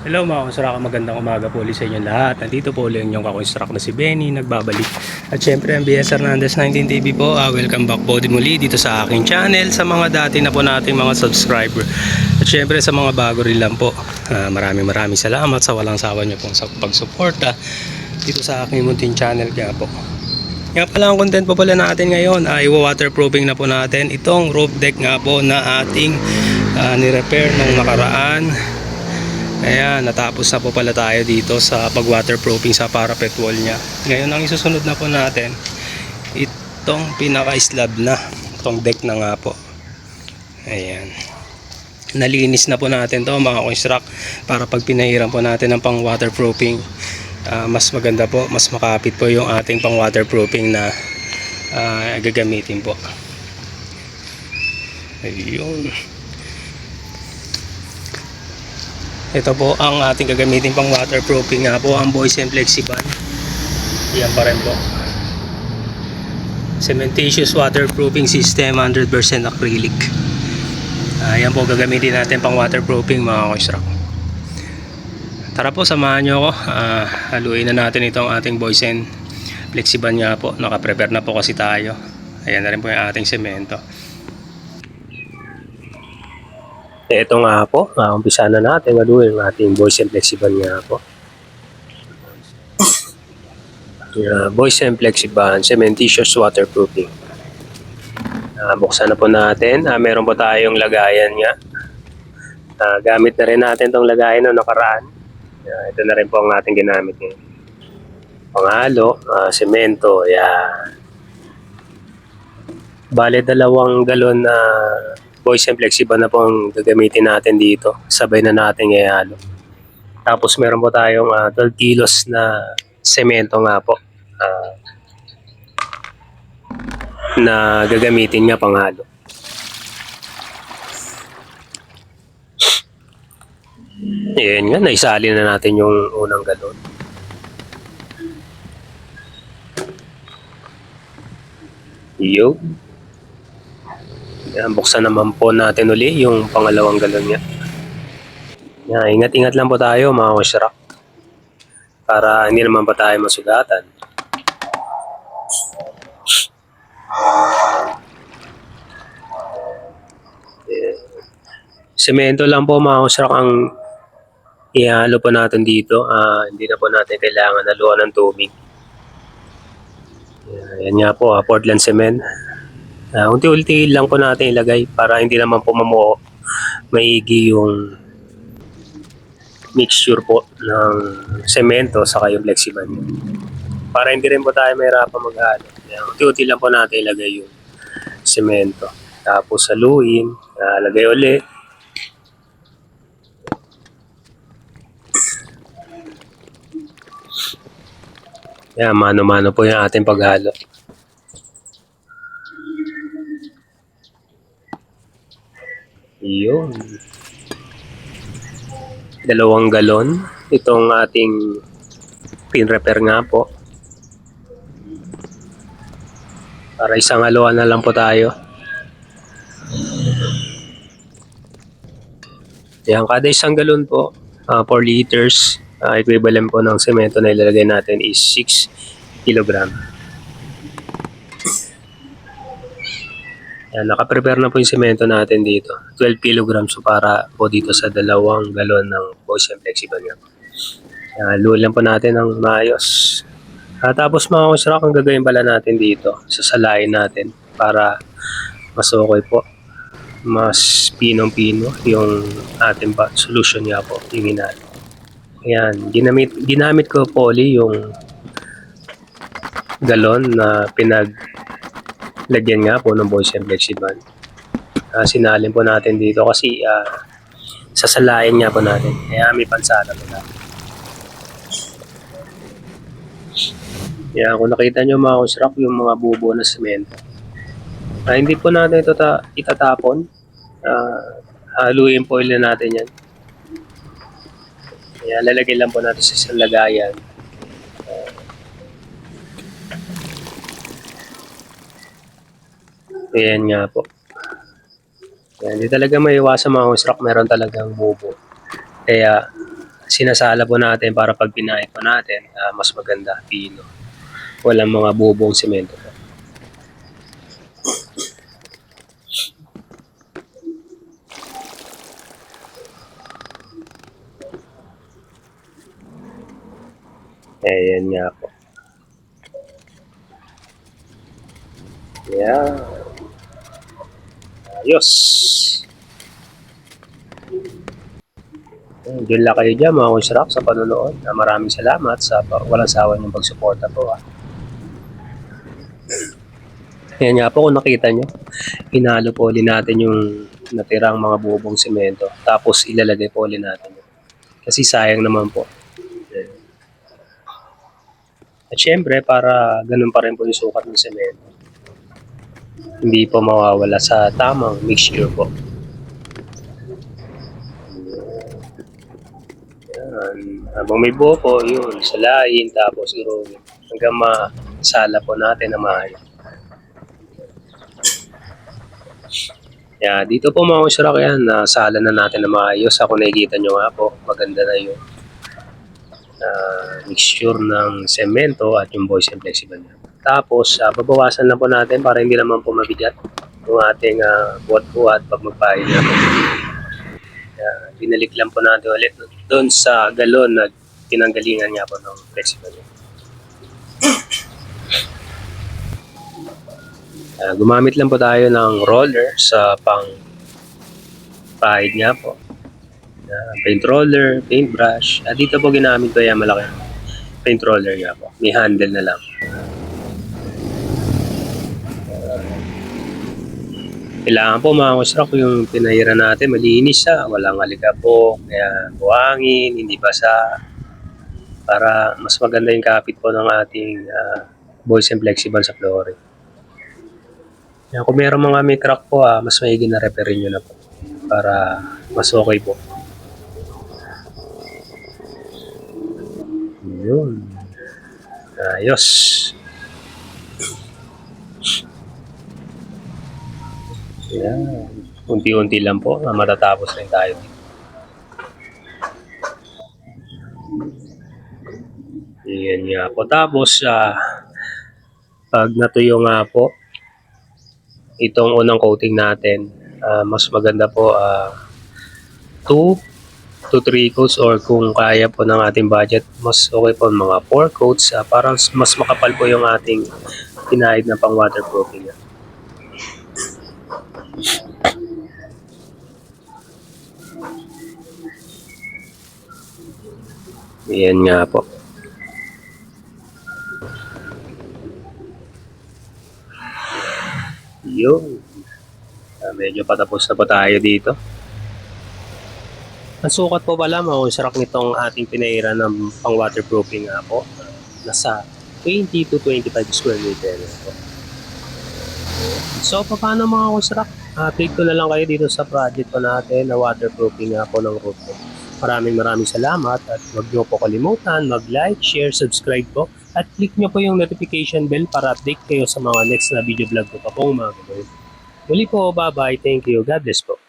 Hello mga konstraka, magandang umaga po ulit sa inyo lahat. Nandito po ulit yung kakonstrak na si Benny, nagbabalik. At syempre ang BS Hernandez 19 TV po, welcome back po din muli dito sa aking channel, sa mga dati na po nating mga subscriber. At syempre sa mga bago rin lang po, maraming salamat sa walang sawa nyo pong pagsuporta dito sa aking munting channel kaya po. Nga pala ang content po pala natin ngayon ay waterproofing na po natin itong roof deck nga po na ating ni-repair nung nakaraan. Ayan, natapos na po pala tayo dito sa pag-waterproofing sa parapet wall niya. Ngayon ang isusunod na po natin, itong pinaka-slab na, itong deck na nga po. Ayan. Nalinis na po natin to mga construct para pag pinahiram po natin ng pang waterproofing, mas maganda po, mas makapit po yung ating pang waterproofing na gagamitin po. Ayun. Ito po ang ating gagamitin pang waterproofing nga po, ang Boysen Flexi-Bond. Yan pa rin po. Cementitious waterproofing system, 100% acrylic. Yan po gagamitin natin pang waterproofing mga construct. Tara po, samahan nyo ako. Haluin na natin itong ating Boysen Flexi-Bond nga po. Nakaprepare na po kasi tayo. Ayan na rin po yung ating semento. Ito nga po, umpisa na natin haluin ang ating Boysen Flexi-Bond nga po. Boysen Flexi-Bond cementitious waterproofing. Buksan na po natin. Meron po tayong lagayan nga. Gamit na rin natin itong lagayan na nakaraan. Ito na rin po ang ating ginamit ngayon. Panghalo, semento, yan. Bale, 2 galon na Boysen Flexi-Bond na po ang gagamitin natin dito. Sabay na natin ihalo. Tapos meron po tayong 12 kilos na semento nga po. Na gagamitin nga panghalo. Ayan nga, naisali na natin yung unang galon. Yo. Yan, buksan naman po natin uli yung pangalawang galon niya. Yan, ingat-ingat lang po tayo mga construct. Para hindi naman pa tayo masugatan. Semento lang po mga construct ang ihalo po natin dito. Hindi na po natin kailangan haluan ng tubig. Yan nga po, Portland cement. Unti-unti lang po natin ilagay para hindi naman po mamuo maigi yung mixture po ng semento saka yung Flexi-Bond. Para hindi rin po tayo mahirapan maghalo. Unti-unti lang po natin ilagay yung semento. Tapos haluin, lagay ulit. Yan, mano-mano po yung ating paghalo. Yun. 2 galon. Itong ating pin-repair nga po. Para isang haluan na lang po tayo. Yan, kada isang galon po, 4 liters. Equivalent po ng semento na ilalagay natin is 6 kg. Yan, nakaprepare na po yung semento natin dito. 12 kg so para po dito sa 2 galon ng Boysen Flexi-Bond nga. Haluin lang po natin ng maayos. Tapos mga construct, ang gagawin pala natin dito, sasalain natin para mas okay po. Mas pinong-pino yung ating solution nga po, yung hinalo. Ayan, ginamit ko poly yung galon na pinaglagyan nga po ng Boysen Flexi-Bond. Sinalin po natin dito kasi sasalain nga po natin. Kaya may pansala po natin. Yan, kung nakita nyo mga construct yung mga bubo na semento. Hindi po natin ito itatapon. Haluin po ulit natin yan. Yan, lalagay lang po natin sa isang lagayan. Ayan nga po. Yan, hindi talaga maiwasan mga construct, meron talagang bubo. Kaya sinasala po natin para pag pinahid po natin, mas maganda, pino. Walang mga bubong semento po. Ayan nga po. Ayan. Ayos. Diyan lang kayo dyan mga kusrak sa panonood. Maraming salamat sa walang sawa niyong pagsuporta po. Ayan nga po kung nakita nyo. Hinalo po ulit natin yung natirang mga bubong semento. Tapos ilalagay po ulit natin. Kasi sayang naman po. At syempre para ganun pa rin po yung sukat ng semento. Hindi po mawawala sa tamang mixture po. Habang may buo po, yun, salain, tapos irugin. Hanggang masala po natin na maayos. Yeah, dito po mga kusrak yan, nasala na natin na maayos. Ako nakikita nyo nga po, maganda na yung mixture ng semento at yung boys and flexible niya. Tapos, babawasan lang po natin para hindi naman po mabigat yung ating buhat-buhat pag magpahid natin. Binalik lang po natin ulit doon sa galon na tinanggalingan niya po ng flexible. Gumamit lang po tayo ng roller sa pang pahid niya po. Paint roller, paint brush. Dito po ginamit ko yung malaki paint roller niya po. May handle na lang. Kailangan po mga kusrak yung pinahiran natin malinis siya, walang alikabok, kaya buhangin, hindi basa, para mas maganda yung kapit po ng ating boys and flexible sa flooring. Kaya kung meron mga may crack po, mas maigi na repairin nyo na po para mas okay po. Yun. Ayos. Yan. Unti-unti lang po, matatapos rin tayo. Yan nga po. Tapos, pag natuyo nga po, itong unang coating natin, mas maganda po 2 to 3 coats or kung kaya po ng ating budget, mas okay po mga 4 coats para mas makapal po yung ating pinahid na pang waterproofing. Yan nga po. Yun. Medyo patapos na po tayo dito. Ang sukat po pala mga kusrak nitong ating pinahiran ng pang waterproofing nga po. Nasa 20 to 25 square meter po. So paano mga kusrak? Update ko na lang kayo dito sa project po natin na waterproofing nga po ng roof po. Maraming salamat at huwag niyo po kalimutan mag-like, share, subscribe po at click niyo po yung notification bell para update kayo sa mga next na video vlog ko pa pong mga gagawin. Muli po, bye-bye. Thank you. God bless po.